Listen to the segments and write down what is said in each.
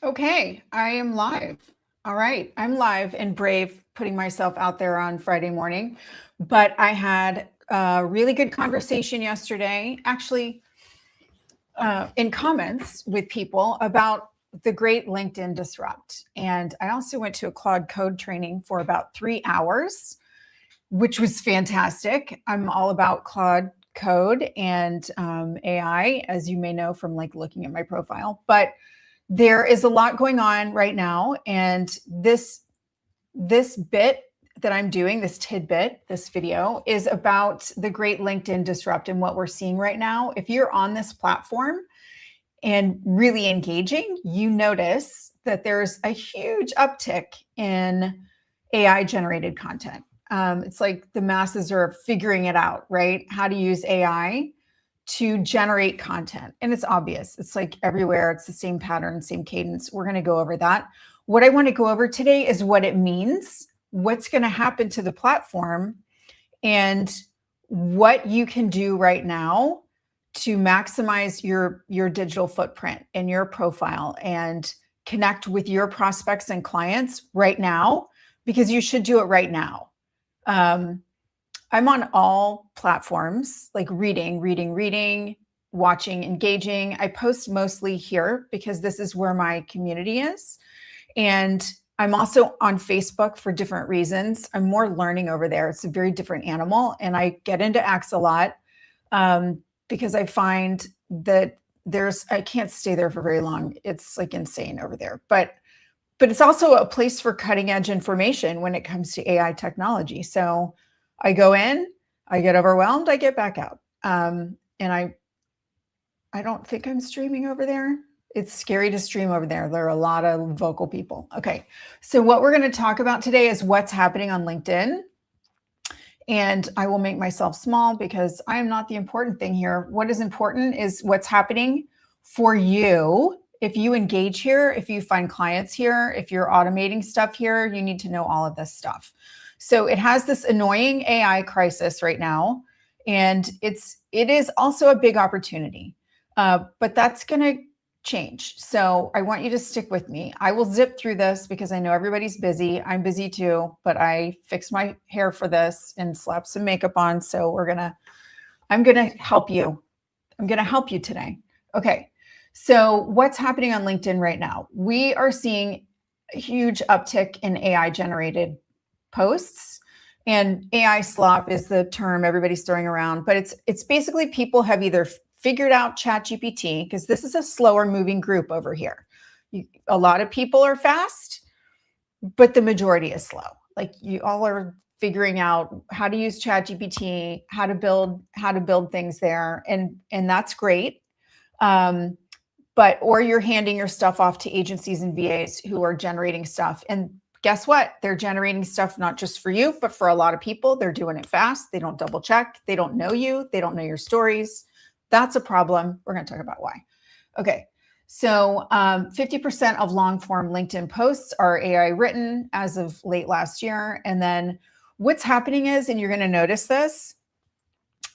Okay, I am live. All right, I'm live and brave putting myself out there on Friday morning. But I had a really good conversation yesterday, actually, in comments with people about the great LinkedIn disrupt. And I also went to a Claude Code training for about 3 hours, which was fantastic. I'm all about Claude Code and AI, as you may know from like looking at my profile. But there is a lot going on right now, and this bit that I'm doing, this tidbit, this video is about the great LinkedIn disrupt and what we're seeing right now. If you're on this platform and really engaging, you notice that there's a huge uptick in AI generated content. It's like the masses are figuring it out, right? How to use AI to generate content. And it's obvious. It's like everywhere. It's the same pattern, same cadence. We're going to go over that. What I want to go over today is what it means, what's going to happen to the platform, and what you can do right now to maximize your digital footprint and your profile and connect with your prospects and clients right now, because you should do it right now. I'm on all platforms, like reading, watching, engaging. I post mostly here because this is where my community is. And I'm also on Facebook for different reasons. I'm more learning over there. It's a very different animal. And I get into X a lot because I find that I can't stay there for very long. It's like insane over there. But it's also a place for cutting edge information when it comes to AI technology. So I go in, I get overwhelmed, I get back out. And I don't think I'm streaming over there. It's scary to stream over there. There are a lot of vocal people. Okay. So what we're going to talk about today is what's happening on LinkedIn. And I will make myself small because I am not the important thing here. What is important is what's happening for you. If you engage here, if you find clients here, if you're automating stuff here, you need to know all of this stuff. So it has this annoying AI crisis right now, and it is also a big opportunity, but that's going to change. So I want you to stick with me. I will zip through this because I know everybody's busy. I'm busy too, but I fixed my hair for this and slapped some makeup on. So I'm going to help you. I'm going to help you today. Okay. So what's happening on LinkedIn right now? We are seeing a huge uptick in AI generated posts, and AI slop is the term everybody's throwing around, but it's basically people have either figured out ChatGPT, because this is a slower moving group over here. A lot of people are fast, but the majority is slow. Like you all are figuring out how to use ChatGPT, how to build things there, and that's great. But or you're handing your stuff off to agencies and VAs who are generating stuff, and guess what? They're generating stuff not just for you, but for a lot of people. They're doing it fast. They don't double check. They don't know you. They don't know your stories. That's a problem. We're going to talk about why. Okay. So 50% of long form LinkedIn posts are AI written as of late last year. And then what's happening is, and you're going to notice this,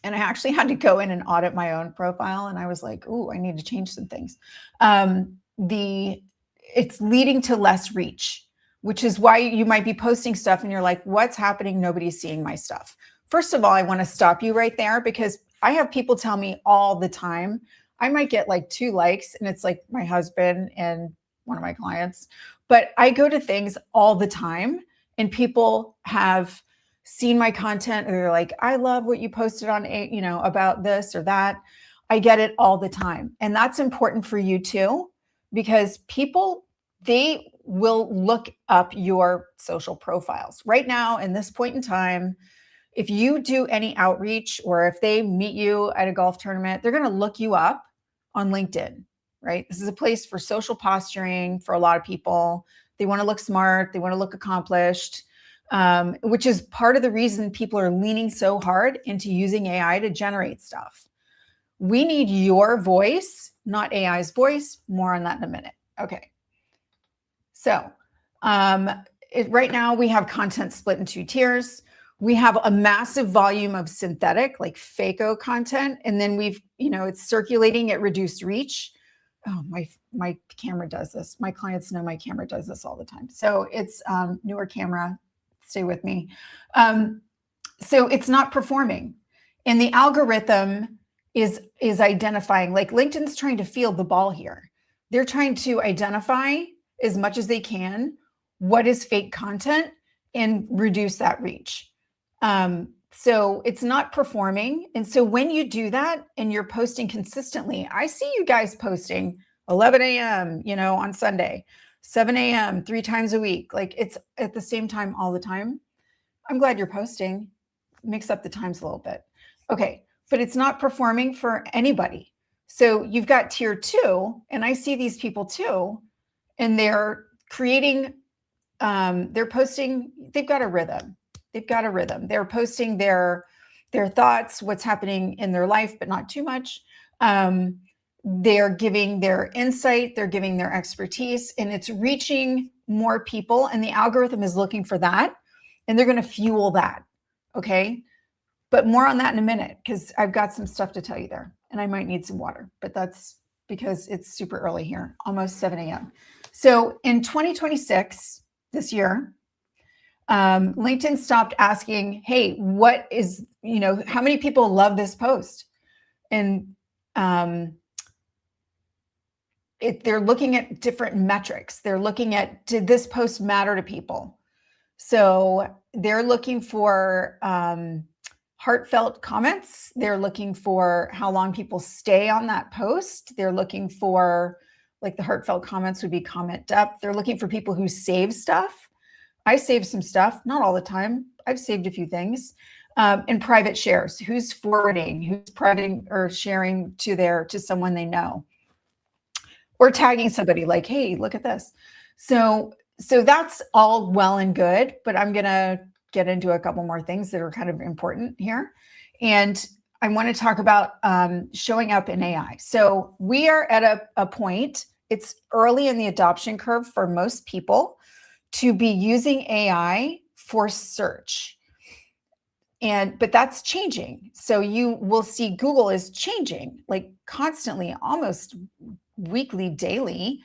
and I actually had to go in and audit my own profile. And I was like, ooh, I need to change some things. It's leading to less reach, which is why you might be posting stuff and you're like, what's happening? Nobody's seeing my stuff. First of all, I want to stop you right there, because I have people tell me all the time, I might get like 2 likes and it's like my husband and one of my clients, but I go to things all the time and people have seen my content and they're like, I love what you posted on, about this or that. I get it all the time. And that's important for you too, because people, they will look up your social profiles right now in this point in time. If you do any outreach or if they meet you at a golf tournament, they're going to look you up on LinkedIn, right? This is a place for social posturing for a lot of people. They want to look smart. They want to look accomplished, which is part of the reason people are leaning so hard into using AI to generate stuff. We need your voice, not AI's voice. More on that in a minute. Okay. So right now we have content split in 2 tiers. We have a massive volume of synthetic, like FAKO content. And then it's circulating at reduced reach. Oh, my camera does this. My clients know my camera does this all the time. So it's newer camera. Stay with me. So it's not performing, and the algorithm is identifying, like LinkedIn's trying to field the ball here. They're trying to identify as much as they can what is fake content and reduce that reach. So it's not performing. And so when you do that and you're posting consistently, I see you guys posting 11 a.m., on Sunday, 7 a.m., 3 times a week. Like it's at the same time all the time. I'm glad you're posting. Mix up the times a little bit. Okay, but it's not performing for anybody. So you've got tier 2, and I see these people too, and they're creating, they're posting, they've got a rhythm. They're posting their thoughts, what's happening in their life, but not too much. They're giving their insight, they're giving their expertise, and it's reaching more people. And the algorithm is looking for that, and they're going to fuel that. Okay. But more on that in a minute, because I've got some stuff to tell you there, and I might need some water, but that's because it's super early here, almost 7 a.m. So in 2026, this year, LinkedIn stopped asking, hey, what is, how many people love this post? And they're looking at different metrics. They're looking at, did this post matter to people? So they're looking for heartfelt comments. They're looking for how long people stay on that post. They're looking for, like, the heartfelt comments would be comment depth. They're looking for people who save stuff. I save some stuff, not all the time. I've saved a few things. And private shares, who's forwarding, who's privating or sharing to someone they know, or tagging somebody like, hey, look at this. So that's all well and good, but I'm going to get into a couple more things that are kind of important here. And I want to talk about showing up in AI. So we are at a point, it's early in the adoption curve for most people to be using AI for search. But that's changing. So you will see Google is changing, like constantly, almost weekly, daily.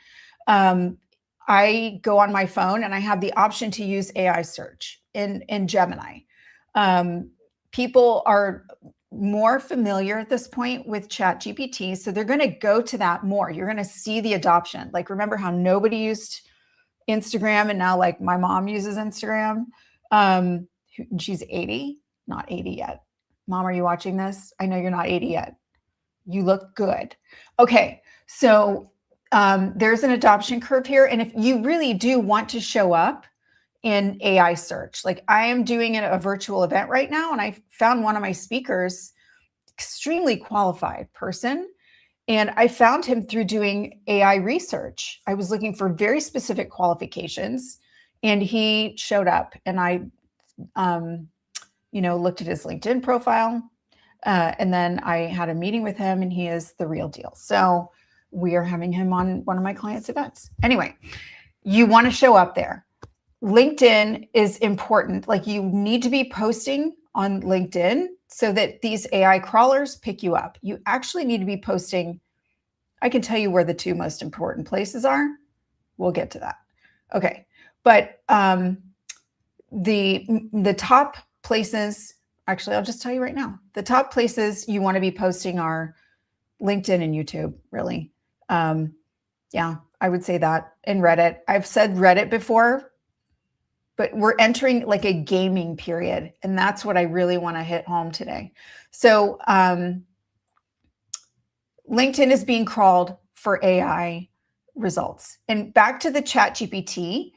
I go on my phone and I have the option to use AI search in Gemini. People are more familiar at this point with ChatGPT, so they're going to go to that more. You're going to see the adoption. Like, remember how nobody used Instagram, and now, like, my mom uses Instagram. She's 80, not 80 yet. Mom, are you watching this? I know you're not 80 yet. You look good. Okay, so there's an adoption curve here. And if you really do want to show up in AI search, like I am doing a virtual event right now, and I found one of my speakers, extremely qualified person, and I found him through doing AI research. I was looking for very specific qualifications, and he showed up, and I looked at his LinkedIn profile, and then I had a meeting with him, and he is the real deal. So we are having him on one of my clients' events. Anyway, you want to show up there. LinkedIn is important. Like, you need to be posting on LinkedIn so that these AI crawlers pick you up. You actually need to be posting. I can tell you where the 2 most important places are. We'll get to that. Okay. But the top places, actually, I'll just tell you right now, the top places you want to be posting are LinkedIn and YouTube, really. Yeah, I would say that, and Reddit. I've said Reddit before, but we're entering like a gaming period, and that's what I really want to hit home today. So LinkedIn is being crawled for AI results. And back to the ChatGPT,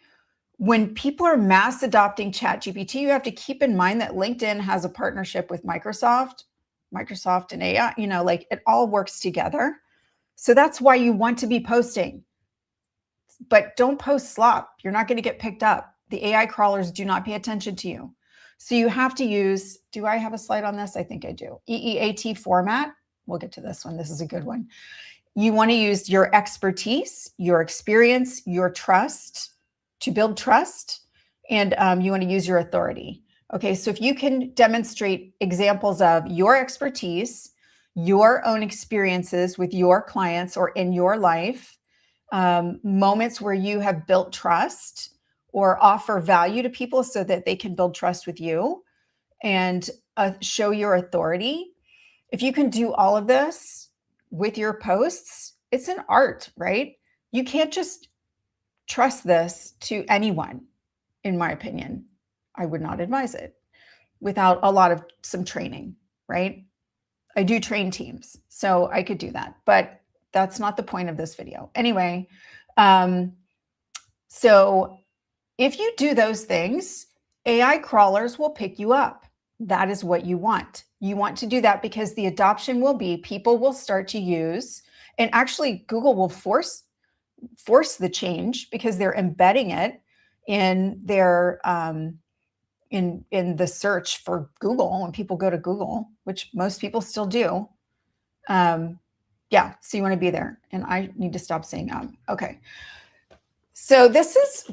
when people are mass adopting ChatGPT, you have to keep in mind that LinkedIn has a partnership with Microsoft and AI, like it all works together. So that's why you want to be posting. But don't post slop. You're not going to get picked up. The AI crawlers do not pay attention to you. So you have to use, do I have a slide on this? I think I do. EEAT format. We'll get to this one. This is a good one. You want to use your expertise, your experience, your trust to build trust, and you want to use your authority. Okay, so if you can demonstrate examples of your expertise, your own experiences with your clients or in your life, moments where you have built trust or offer value to people so that they can build trust with you and show your authority. If you can do all of this with your posts, it's an art, right? You can't just trust this to anyone, in my opinion. I would not advise it without some training, right? I do train teams, so I could do that, but that's not the point of this video. Anyway, so if you do those things, AI crawlers will pick you up. That is what you want. You want to do that because the adoption will be, people will start to use, and actually Google will force the change because they're embedding it in their in the search for Google when people go to Google, which most people still do. Yeah, so you want to be there. And I need to stop saying okay. So this is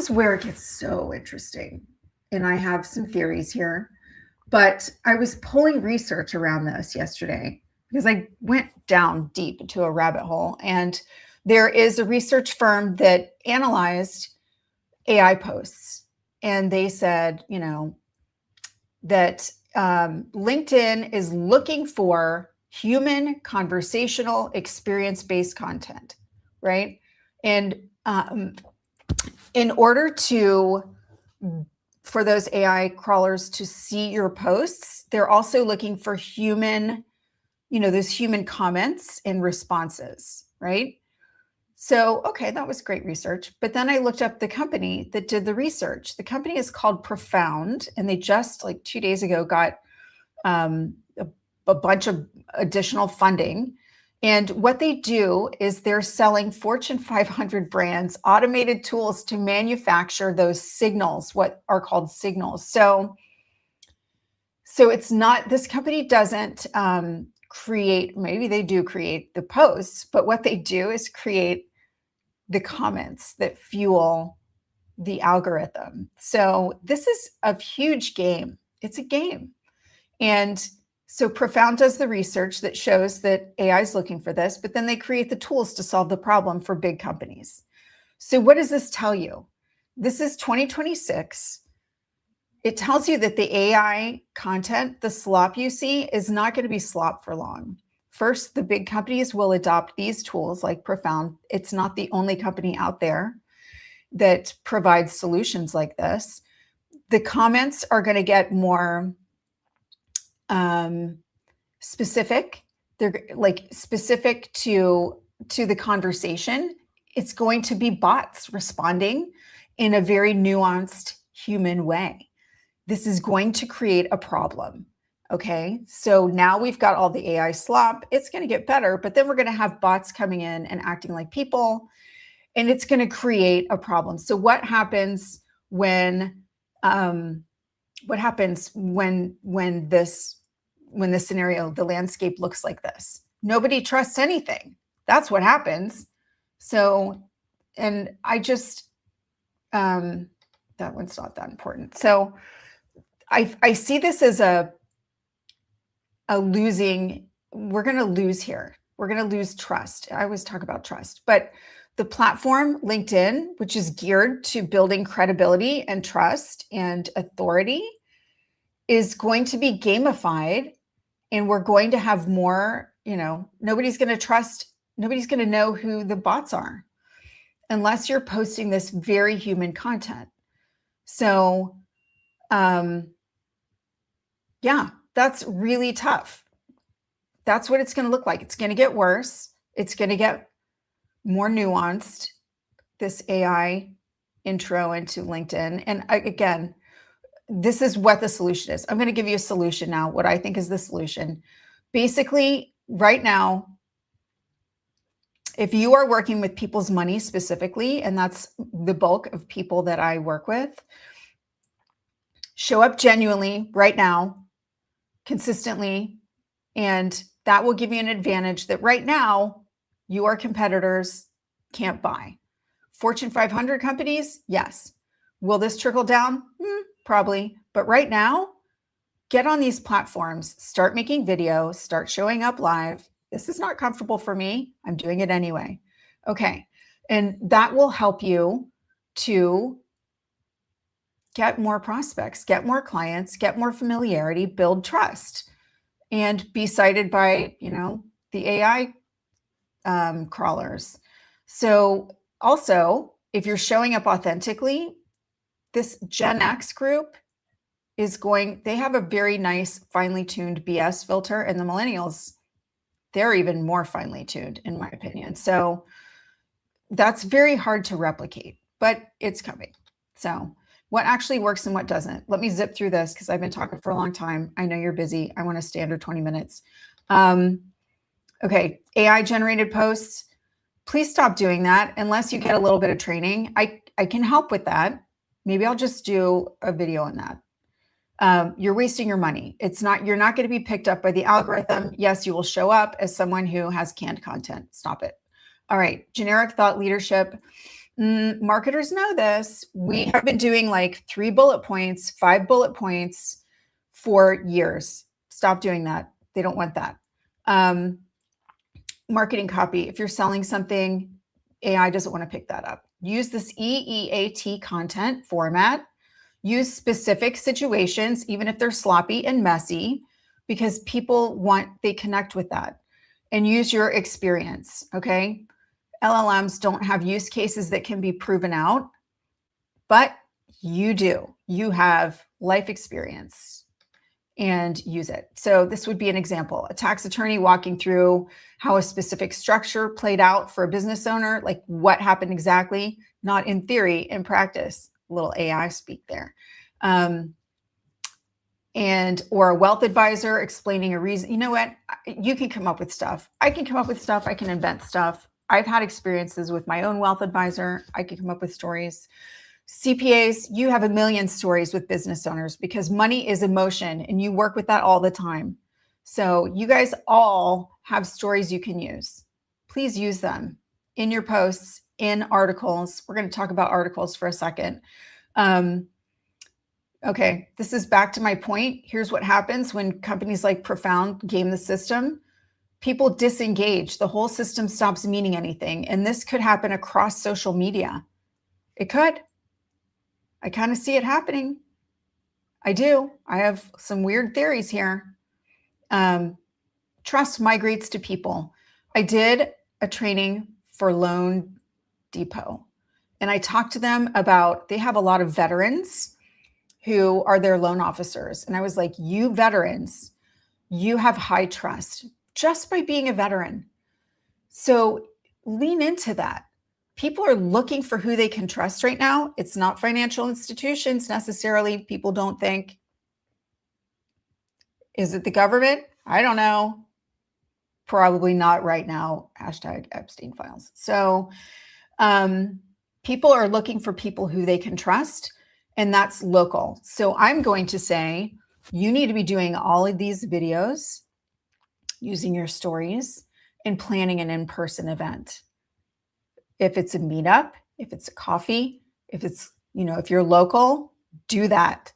where it gets so interesting. And I have some theories here, but I was pulling research around this yesterday because I went down deep into a rabbit hole. And there is a research firm that analyzed AI posts. And they said, that LinkedIn is looking for human conversational experience-based content, right? And in order for those AI crawlers to see your posts, they're also looking for human, those human comments and responses, right? So, okay, that was great research. But then I looked up the company that did the research. The company is called Profound, and they just 2 days ago got a bunch of additional funding. And what they do is they're selling Fortune 500 brands automated tools to manufacture those signals, what are called signals. So it's not, this company doesn't create, maybe they do create the posts, but what they do is create the comments that fuel the algorithm. So this is a huge game. It's a game. And so Profound does the research that shows that AI is looking for this, but then they create the tools to solve the problem for big companies. So what does this tell you? This is 2026. It tells you that the AI content, the slop you see, is not going to be slop for long. First, the big companies will adopt these tools like Profound. It's not the only company out there that provides solutions like this. The comments are going to get more specific. They're specific to the conversation. It's going to be bots responding in a very nuanced human way. This is going to create a problem. Okay, so now we've got all the AI slop. It's going to get better, but then we're going to have bots coming in and acting like people, and it's going to create a problem. So what happens when the scenario, the landscape looks like this? Nobody trusts anything. That's what happens. So, and I just that one's not that important. So I see this as a losing, we're going to lose here. We're going to lose trust. I always talk about trust, but the platform LinkedIn, which is geared to building credibility and trust and authority, is going to be gamified, and we're going to have more, nobody's going to know who the bots are unless you're posting this very human content. So, yeah, that's really tough. That's what it's going to look like. It's going to get worse. It's going to get more nuanced, this AI intro into LinkedIn. And again, this is what the solution is. I'm going to give you a solution now, what I think is the solution. Basically, right now, if you are working with people's money specifically, and that's the bulk of people that I work with, show up genuinely right now, consistently, and that will give you an advantage that right now your competitors can't buy. Fortune 500 companies, yes. Will this trickle down? Probably. But right now, get on these platforms, start making videos, start showing up live. This is not comfortable for me. I'm doing it anyway. Okay. And that will help you to get more prospects, get more clients, get more familiarity, build trust, and be cited by, the AI crawlers. So also, if you're showing up authentically, this Gen X group they have a very nice, finely tuned BS filter, and the millennials, they're even more finely tuned, in my opinion. So that's very hard to replicate, but it's coming. So what actually works and what doesn't? Let me zip through this because I've been talking for a long time. I know you're busy. I want to stay under 20 minutes. Okay, AI generated posts. Please stop doing that unless you get a little bit of training. I can help with that. Maybe I'll just do a video on that. You're wasting your money. You're not going to be picked up by the algorithm. Yes, you will show up as someone who has canned content. Stop it. All right. Generic thought leadership. Marketers know this. We have been doing like 3 bullet points, 5 bullet points for years. Stop doing that. They don't want that. Marketing copy. If you're selling something, AI doesn't want to pick that up. Use this EEAT content format. Use specific situations, even if they're sloppy and messy, because they connect with that. And use your experience, okay? LLMs don't have use cases that can be proven out, but you do. You have life experience and use it. So this would be an example. A tax attorney walking through how a specific structure played out for a business owner, like what happened exactly, not in theory, in practice. Little AI speak there. Or a wealth advisor explaining a reason. You know what? You can come up with stuff. I can come up with stuff. I can invent stuff. I've had experiences with my own wealth advisor. I can come up with stories. CPAs, you have a million stories with business owners because money is emotion and you work with that all the time. So you guys all have stories you can use. Please use them in your posts, in articles. We're going to talk about articles for a second. Okay, this is back to my point. Here's what happens when companies like Profound game the system. People disengage. The whole system stops meaning anything. And this could happen across social media. It could. I kind of see it happening. I do. I have some weird theories here. Trust migrates to people. I did a training for Loan Depot, and I talked to them about, they have a lot of veterans who are their loan officers. And I was like, you veterans, you have high trust just by being a veteran. So lean into that. People are looking for who they can trust right now. It's not financial institutions necessarily. People don't think. Is it the government? I don't know. Probably not right now. Hashtag Epstein files. So people are looking for people who they can trust, and that's local. So I'm going to say you need to be doing all of these videos, using your stories, and planning an in-person event. If it's a meetup, if it's a coffee, if it's, if you're local, do that.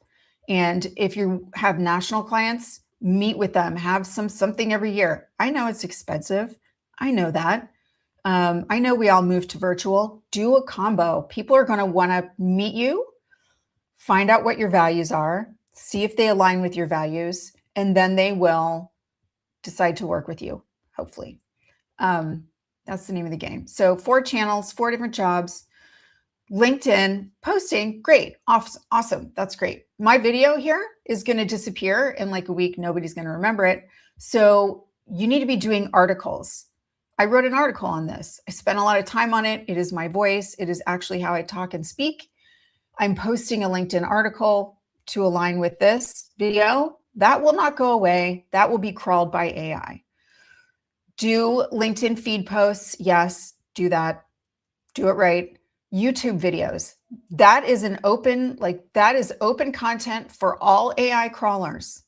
And if you have national clients, meet with them, have something every year. I know it's expensive. I know that. I know we all moved to virtual. Do a combo. People are going to want to meet you, find out what your values are, see if they align with your values, and then they will decide to work with you, hopefully. That's the name of the game. So 4 channels, 4 different jobs. LinkedIn posting, great, awesome, that's great. My video here is going to disappear in like a week. Nobody's going to remember it. So you need to be doing articles. I wrote an article on this. I spent a lot of time on it. It is my voice. It is actually how I talk and speak. I'm posting a LinkedIn article to align with this video. That will not go away. That will be crawled by AI. Do LinkedIn feed posts. Yes, do that. Do it right. YouTube videos. That is that is open content for all AI crawlers.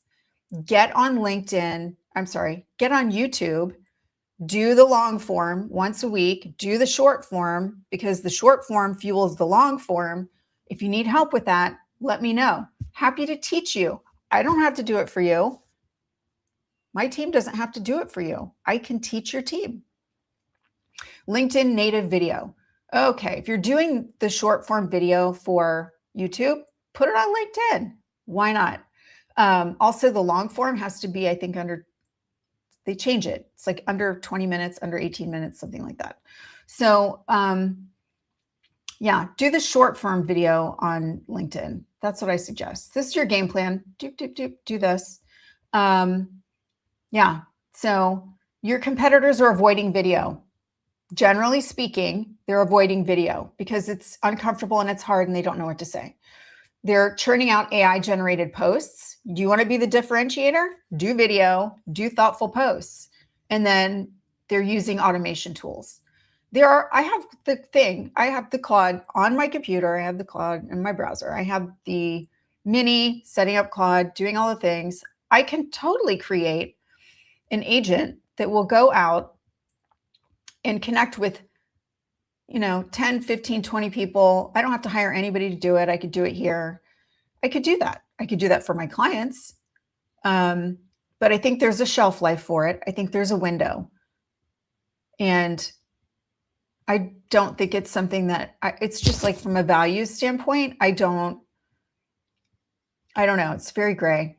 Get on LinkedIn. Get on YouTube. Do the long form once a week. Do the short form because the short form fuels the long form. If you need help with that, let me know. Happy to teach you. I don't have to do it for you. My team doesn't have to do it for you. I can teach your team. LinkedIn native video. Okay, if you're doing the short form video for YouTube, put it on LinkedIn. Why not? Also, the long form has to be, I think, they change it. It's like under 20 minutes, under 18 minutes, something like that. So yeah, do the short form video on LinkedIn. That's what I suggest. This is your game plan. Do this. Yeah, so your competitors are avoiding video. Generally speaking, they're avoiding video because it's uncomfortable and it's hard and they don't know what to say. They're churning out AI generated posts. Do you want to be the differentiator? Do video, do thoughtful posts. And then they're using automation tools. I have the Claude on my computer. I have the Claude in my browser. I have the Mini setting up Claude, doing all the things. I can totally create an agent that will go out and connect with 10, 15, 20 people. I don't have to hire anybody to do it. I could do it here. I could do that. I could do that for my clients. But I think there's a shelf life for it. I think there's a window. And I don't think it's something that it's just like from a value standpoint, I don't know. It's very gray.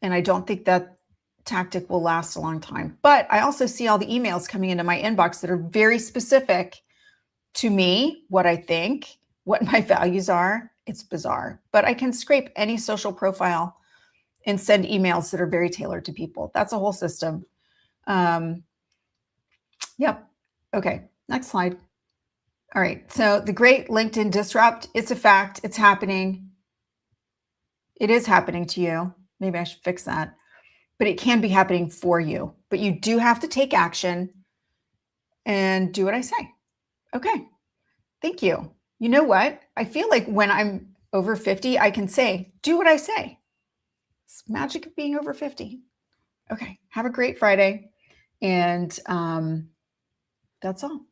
And I don't think that tactic will last a long time. But I also see all the emails coming into my inbox that are very specific to me, what I think, what my values are. It's bizarre, but I can scrape any social profile and send emails that are very tailored to people. That's a whole system. Yep. Okay. Next slide. All right. So the great LinkedIn disrupt, it's a fact. It's happening. It is happening to you. Maybe I should fix that. But it can be happening for you. But you do have to take action and do what I say. Okay. Thank you. You know what? I feel like when I'm over 50, I can say, do what I say. It's magic of being over 50. Okay. Have a great Friday. And that's all.